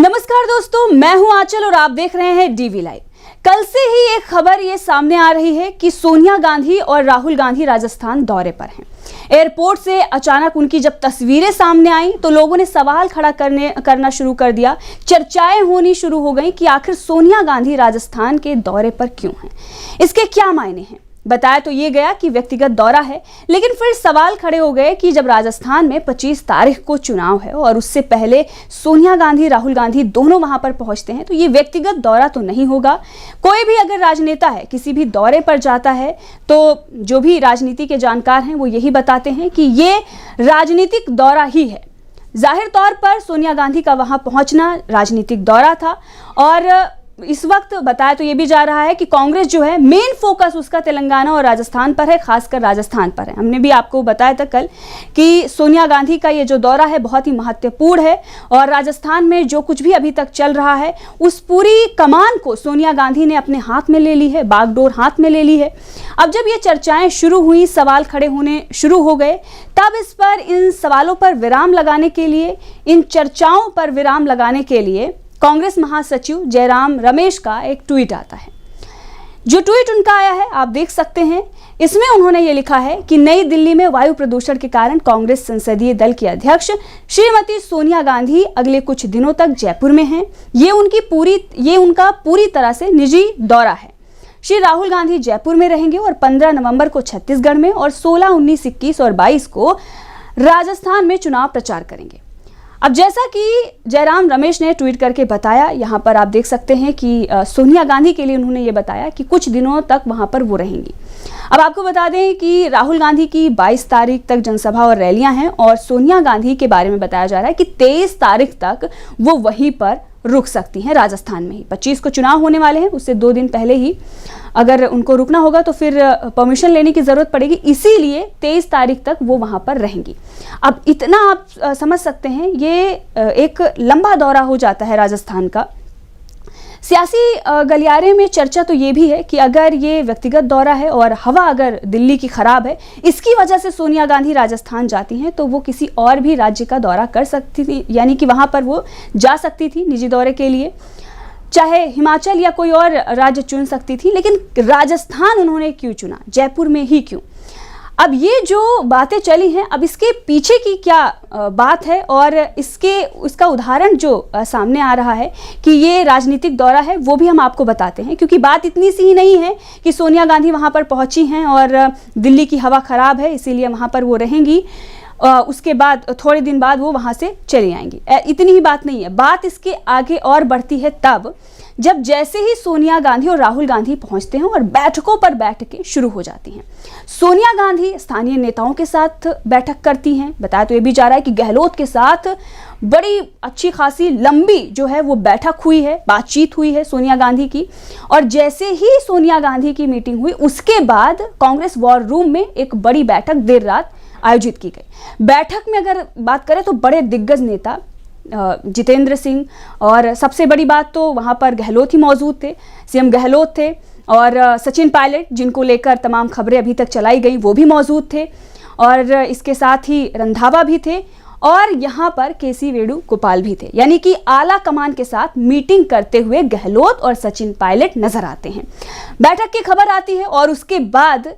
नमस्कार दोस्तों, मैं हूं आंचल और आप देख रहे हैं डीवी लाइव। कल से ही एक खबर ये सामने आ रही है कि सोनिया गांधी और राहुल गांधी राजस्थान दौरे पर हैं। एयरपोर्ट से अचानक उनकी जब तस्वीरें सामने आई तो लोगों ने सवाल खड़ा करना शुरू कर दिया। चर्चाएं होनी शुरू हो गई कि आखिर सोनिया गांधी राजस्थान के दौरे पर क्यों हैं, इसके क्या मायने हैं। बताया तो ये गया कि व्यक्तिगत दौरा है, लेकिन फिर सवाल खड़े हो गए कि जब राजस्थान में 25 तारीख को चुनाव है और उससे पहले सोनिया गांधी राहुल गांधी दोनों वहां पर पहुंचते हैं तो ये व्यक्तिगत दौरा तो नहीं होगा। कोई भी अगर राजनेता है किसी भी दौरे पर जाता है तो जो भी राजनीति के जानकार हैं वो यही बताते हैं कि ये राजनीतिक दौरा ही है। जाहिर तौर पर सोनिया गांधी का वहां पहुंचना राजनीतिक दौरा था और इस वक्त बताया तो ये भी जा रहा है कि कांग्रेस जो है मेन फोकस उसका तेलंगाना और राजस्थान पर है, खासकर राजस्थान पर है। हमने भी आपको बताया था कल कि सोनिया गांधी का ये जो दौरा है बहुत ही महत्वपूर्ण है और राजस्थान में जो कुछ भी अभी तक चल रहा है उस पूरी कमान को सोनिया गांधी ने अपने हाथ में ले ली है, बागडोर हाथ में ले ली है। अब जब ये चर्चाएं शुरू हुई, सवाल खड़े होने शुरू हो गए, तब इस पर इन सवालों पर विराम लगाने के लिए, इन चर्चाओं पर विराम लगाने के लिए कांग्रेस महासचिव जयराम रमेश का एक ट्वीट आता है। जो ट्वीट उनका आया है आप देख सकते हैं। इसमें उन्होंने ये लिखा है कि नई दिल्ली में वायु प्रदूषण के कारण कांग्रेस संसदीय दल की अध्यक्ष श्रीमती सोनिया गांधी अगले कुछ दिनों तक जयपुर में हैं। ये उनका पूरी तरह से निजी दौरा है। श्री राहुल गांधी जयपुर में रहेंगे और 15 नवंबर को छत्तीसगढ़ में और 16, 19, 21 और 22 को राजस्थान में चुनाव प्रचार करेंगे। अब जैसा कि जयराम रमेश ने ट्वीट करके बताया, यहाँ पर आप देख सकते हैं कि सोनिया गांधी के लिए उन्होंने ये बताया कि कुछ दिनों तक वहाँ पर वो रहेंगी। अब आपको बता दें कि राहुल गांधी की 22 तारीख तक जनसभा और रैलियां हैं और सोनिया गांधी के बारे में बताया जा रहा है कि 23 तारीख तक वो वहीं पर रुक सकती हैं, राजस्थान में ही। 25 को चुनाव होने वाले हैं, उससे 2 दिन पहले ही अगर उनको रुकना होगा तो फिर परमिशन लेने की ज़रूरत पड़ेगी, इसीलिए 23 तारीख तक वो वहाँ पर रहेंगी। अब इतना आप समझ सकते हैं, ये एक लंबा दौरा हो जाता है राजस्थान का। सियासी गलियारे में चर्चा तो ये भी है कि अगर ये व्यक्तिगत दौरा है और हवा अगर दिल्ली की खराब है, इसकी वजह से सोनिया गांधी राजस्थान जाती हैं तो वो किसी और भी राज्य का दौरा कर सकती थी, यानी कि वहाँ पर वो जा सकती थी निजी दौरे के लिए, चाहे हिमाचल या कोई और राज्य चुन सकती थी। लेकिन राजस्थान उन्होंने क्यों चुना, जयपुर में ही क्यों? अब ये जो बातें चली हैं, अब इसके पीछे की क्या बात है और इसका उदाहरण जो सामने आ रहा है कि ये राजनीतिक दौरा है, वो भी हम आपको बताते हैं। क्योंकि बात इतनी सी ही नहीं है कि सोनिया गांधी वहाँ पर पहुँची हैं और दिल्ली की हवा ख़राब है इसीलिए वहाँ पर वो रहेंगी, उसके बाद थोड़े दिन बाद वो वहाँ से चली आएंगी। इतनी ही बात नहीं है। बात इसके आगे और बढ़ती है तब जब जैसे ही सोनिया गांधी और राहुल गांधी पहुंचते हैं और बैठकों पर बैठकें शुरू हो जाती हैं। सोनिया गांधी स्थानीय नेताओं के साथ बैठक करती हैं। बताया तो ये भी जा रहा है कि गहलोत के साथ बड़ी अच्छी खासी लंबी जो है वो बैठक हुई है, बातचीत हुई है सोनिया गांधी की। और जैसे ही सोनिया गांधी की मीटिंग हुई उसके बाद कांग्रेस वॉर रूम में एक बड़ी बैठक देर रात आयोजित की गई। बैठक में अगर बात करें तो बड़े दिग्गज नेता जितेंद्र सिंह और सबसे बड़ी बात तो वहाँ पर गहलोत ही मौजूद थे, सीएम गहलोत थे और सचिन पायलट जिनको लेकर तमाम खबरें अभी तक चलाई गई वो भी मौजूद थे और इसके साथ ही रंधावा भी थे और यहाँ पर केसी वेणुगोपाल भी थे। यानी कि आला कमान के साथ मीटिंग करते हुए गहलोत और सचिन पायलट नजर आते हैं। बैठक की खबर आती है और उसके बाद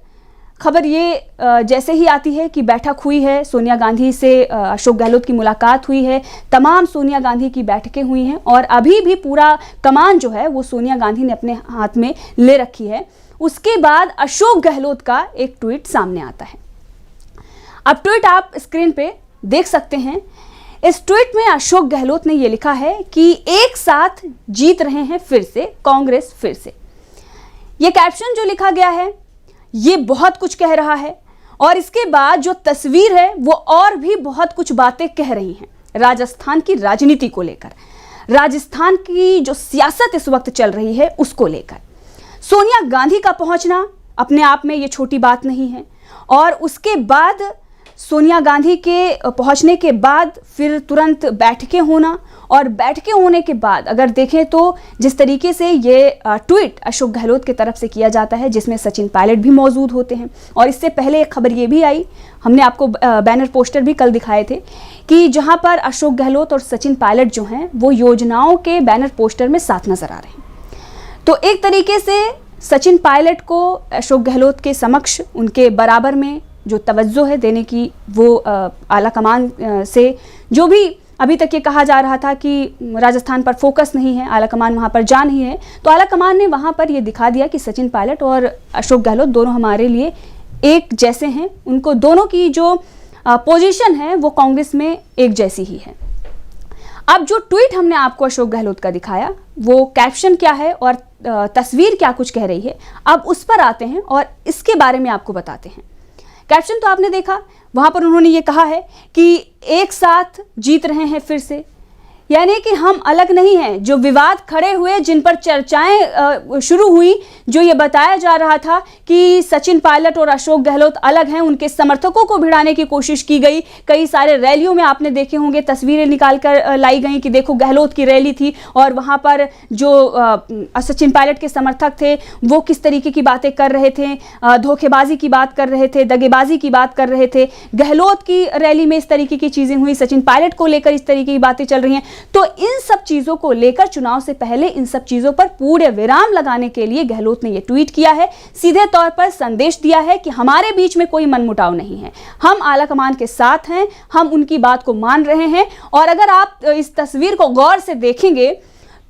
खबर ये जैसे ही आती है कि बैठक हुई है, सोनिया गांधी से अशोक गहलोत की मुलाकात हुई है, तमाम सोनिया गांधी की बैठकें हुई हैं और अभी भी पूरा कमान जो है वो सोनिया गांधी ने अपने हाथ में ले रखी है। उसके बाद अशोक गहलोत का एक ट्वीट सामने आता है। अब ट्वीट आप स्क्रीन पे देख सकते हैं। इस ट्वीट में अशोक गहलोत ने ये लिखा है कि एक साथ जीत रहे हैं फिर से कांग्रेस फिर से। ये कैप्शन जो लिखा गया है ये बहुत कुछ कह रहा है और इसके बाद जो तस्वीर है वो और भी बहुत कुछ बातें कह रही हैं राजस्थान की राजनीति को लेकर, राजस्थान की जो सियासत इस वक्त चल रही है उसको लेकर। सोनिया गांधी का पहुंचना अपने आप में ये छोटी बात नहीं है और उसके बाद सोनिया गांधी के पहुंचने के बाद फिर तुरंत बैठकें होना, और बैठकें होने के बाद अगर देखें तो जिस तरीके से ये ट्वीट अशोक गहलोत की तरफ से किया जाता है जिसमें सचिन पायलट भी मौजूद होते हैं। और इससे पहले एक खबर ये भी आई, हमने आपको बैनर पोस्टर भी कल दिखाए थे कि जहां पर अशोक गहलोत और सचिन पायलट जो हैं वो योजनाओं के बैनर पोस्टर में साथ नजर आ रहे हैं। तो एक तरीके से सचिन पायलट को अशोक गहलोत के समक्ष उनके बराबर में जो तवज्जो है देने की, वो आला कमान से जो भी अभी तक ये कहा जा रहा था कि राजस्थान पर फोकस नहीं है, आला कमान वहाँ पर जा नहीं है, तो आला कमान ने वहाँ पर ये दिखा दिया कि सचिन पायलट और अशोक गहलोत दोनों हमारे लिए एक जैसे हैं। उनको दोनों की जो पोजीशन है वो कांग्रेस में एक जैसी ही है। अब जो ट्वीट हमने आपको अशोक गहलोत का दिखाया, वो कैप्शन क्या है और तस्वीर क्या कुछ कह रही है, अब उस पर आते हैं और इसके बारे में आपको बताते हैं। कैप्शन तो आपने देखा, वहां पर उन्होंने ये कहा है कि एक साथ जीत रहे हैं फिर से, यानी कि हम अलग नहीं हैं। जो विवाद खड़े हुए, जिन पर चर्चाएं शुरू हुई, जो ये बताया जा रहा था कि सचिन पायलट और अशोक गहलोत अलग हैं, उनके समर्थकों को भिड़ाने की कोशिश की गई। कई सारे रैलियों में आपने देखे होंगे, तस्वीरें निकाल कर लाई गई कि देखो गहलोत की रैली थी और वहां पर जो सचिन पायलट के समर्थक थे वो किस तरीके की बातें कर रहे थे, धोखेबाजी की बात कर रहे थे, दगेबाजी की बात कर रहे थे। गहलोत की रैली में इस तरीके की चीजें हुई, सचिन पायलट को लेकर इस तरीके की बातें चल रही हैं। तो इन सब चीजों को लेकर चुनाव से पहले इन सब चीजों पर पूरे विराम लगाने के लिए गहलोत ने यह ट्वीट किया है। सीधे तौर पर संदेश दिया है कि हमारे बीच में कोई मनमुटाव नहीं है, हम आला कमान के साथ हैं, हम उनकी बात को मान रहे हैं। और अगर आप इस तस्वीर को गौर से देखेंगे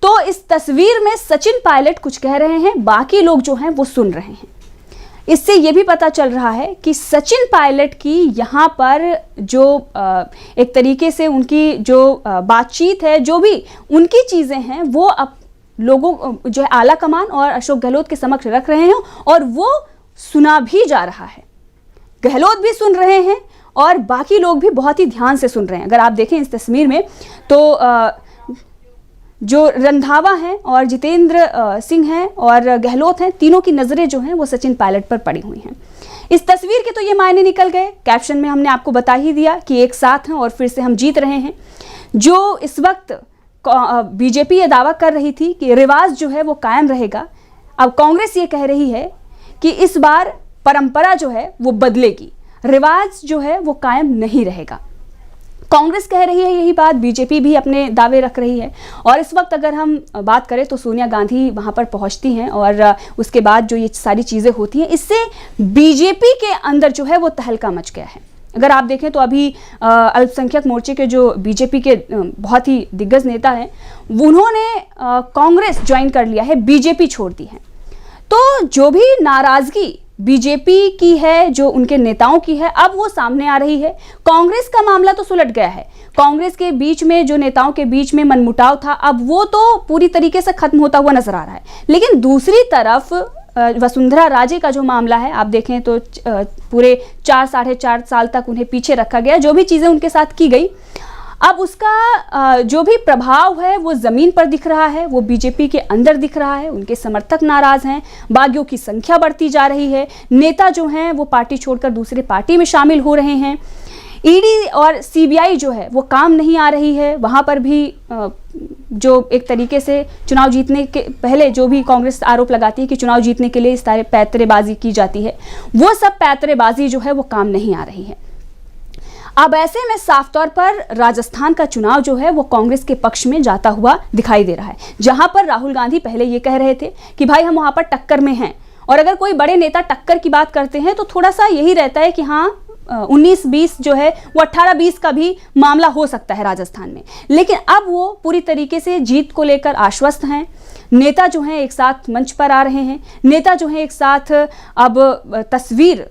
तो इस तस्वीर में सचिन पायलट कुछ कह रहे हैं, बाकी लोग जो हैं वो सुन रहे हैं। इससे यह भी पता चल रहा है कि सचिन पायलट की यहाँ पर जो एक तरीके से उनकी जो बातचीत है, जो भी उनकी चीज़ें हैं, वो अब लोगों जो है आला कमान और अशोक गहलोत के समक्ष रख रहे हैं और वो सुना भी जा रहा है। गहलोत भी सुन रहे हैं और बाकी लोग भी बहुत ही ध्यान से सुन रहे हैं। अगर आप देखें इस तस्वीर में तो जो रंधावा हैं और जितेंद्र सिंह हैं और गहलोत हैं, तीनों की नज़रें जो हैं वो सचिन पायलट पर पड़ी हुई हैं। इस तस्वीर के तो ये मायने निकल गए। कैप्शन में हमने आपको बता ही दिया कि एक साथ हैं और फिर से हम जीत रहे हैं। जो इस वक्त बीजेपी ये दावा कर रही थी कि रिवाज जो है वो कायम रहेगा, अब कांग्रेस ये कह रही है कि इस बार परंपरा जो है वो बदलेगी, रिवाज जो है वो कायम नहीं रहेगा। कांग्रेस कह रही है यही बात, बीजेपी भी अपने दावे रख रही है। और इस वक्त अगर हम बात करें तो सोनिया गांधी वहां पर पहुंचती हैं और उसके बाद जो ये सारी चीज़ें होती हैं, इससे बीजेपी के अंदर जो है वो तहलका मच गया है। अगर आप देखें तो अभी अल्पसंख्यक मोर्चे के जो बीजेपी के बहुत ही दिग्गज नेता हैं, उन्होंने कांग्रेस ज्वाइन कर लिया है, बीजेपी छोड़ दी है। तो जो भी नाराजगी बीजेपी की है, जो उनके नेताओं की है, अब वो सामने आ रही है। कांग्रेस का मामला तो सुलट गया है, कांग्रेस के बीच में जो नेताओं के बीच में मनमुटाव था, अब वो तो पूरी तरीके से खत्म होता हुआ नजर आ रहा है। लेकिन दूसरी तरफ वसुंधरा राजे का जो मामला है, आप देखें तो पूरे 4-4.5 साल तक उन्हें पीछे रखा गया, जो भी चीजें उनके साथ की गई, अब उसका जो भी प्रभाव है वो जमीन पर दिख रहा है, वो बीजेपी के अंदर दिख रहा है। उनके समर्थक नाराज हैं, बागियों की संख्या बढ़ती जा रही है, नेता जो हैं वो पार्टी छोड़कर दूसरे पार्टी में शामिल हो रहे हैं। ईडी और सीबीआई जो है वो काम नहीं आ रही है, वहाँ पर भी जो एक तरीके से चुनाव जीतने के पहले जो भी कांग्रेस आरोप लगाती है कि चुनाव जीतने के लिए इस तरह पैंतरेबाजी की जाती है, वो सब पैंतरेबाजी जो है वो काम नहीं आ रही है। अब ऐसे में साफ तौर पर राजस्थान का चुनाव जो है वो कांग्रेस के पक्ष में जाता हुआ दिखाई दे रहा है, जहां पर राहुल गांधी पहले ये कह रहे थे कि भाई हम वहां पर टक्कर में हैं, और अगर कोई बड़े नेता टक्कर की बात करते हैं तो थोड़ा सा यही रहता है कि हाँ 19-20 जो है वो 18-20 का भी मामला हो सकता है राजस्थान में। लेकिन अब वो पूरी तरीके से जीत को लेकर आश्वस्त हैं। नेता जो हैं एक साथ मंच पर आ रहे हैं, नेता जो हैं एक साथ अब तस्वीर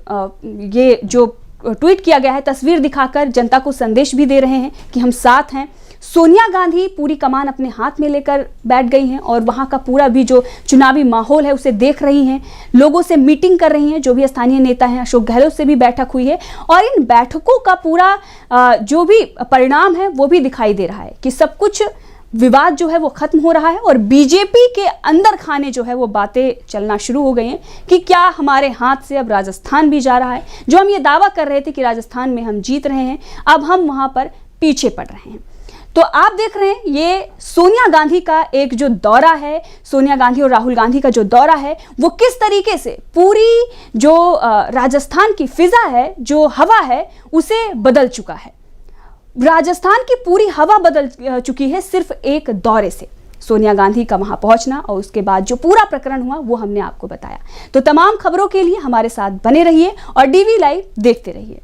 ये जो ट्वीट किया गया है, तस्वीर दिखाकर जनता को संदेश भी दे रहे हैं कि हम साथ हैं। सोनिया गांधी पूरी कमान अपने हाथ में लेकर बैठ गई हैं और वहां का पूरा भी जो चुनावी माहौल है उसे देख रही हैं, लोगों से मीटिंग कर रही हैं। जो भी स्थानीय नेता हैं, अशोक गहलोत से भी बैठक हुई है और इन बैठकों का पूरा जो भी परिणाम है वो भी दिखाई दे रहा है कि सब कुछ विवाद जो है वो खत्म हो रहा है और बीजेपी के अंदर खाने जो है वो बातें चलना शुरू हो गई हैं कि क्या हमारे हाथ से अब राजस्थान भी जा रहा है। जो हम ये दावा कर रहे थे कि राजस्थान में हम जीत रहे हैं, अब हम वहां पर पीछे पड़ रहे हैं। तो आप देख रहे हैं ये सोनिया गांधी का एक जो दौरा है, सोनिया गांधी और राहुल गांधी का जो दौरा है, वो किस तरीके से पूरी जो राजस्थान की फिजा है, जो हवा है, उसे बदल चुका है। राजस्थान की पूरी हवा बदल चुकी है सिर्फ एक दौरे से। सोनिया गांधी का वहां पहुंचना और उसके बाद जो पूरा प्रकरण हुआ वो हमने आपको बताया। तो तमाम खबरों के लिए हमारे साथ बने रहिए और डीवी लाइव देखते रहिए।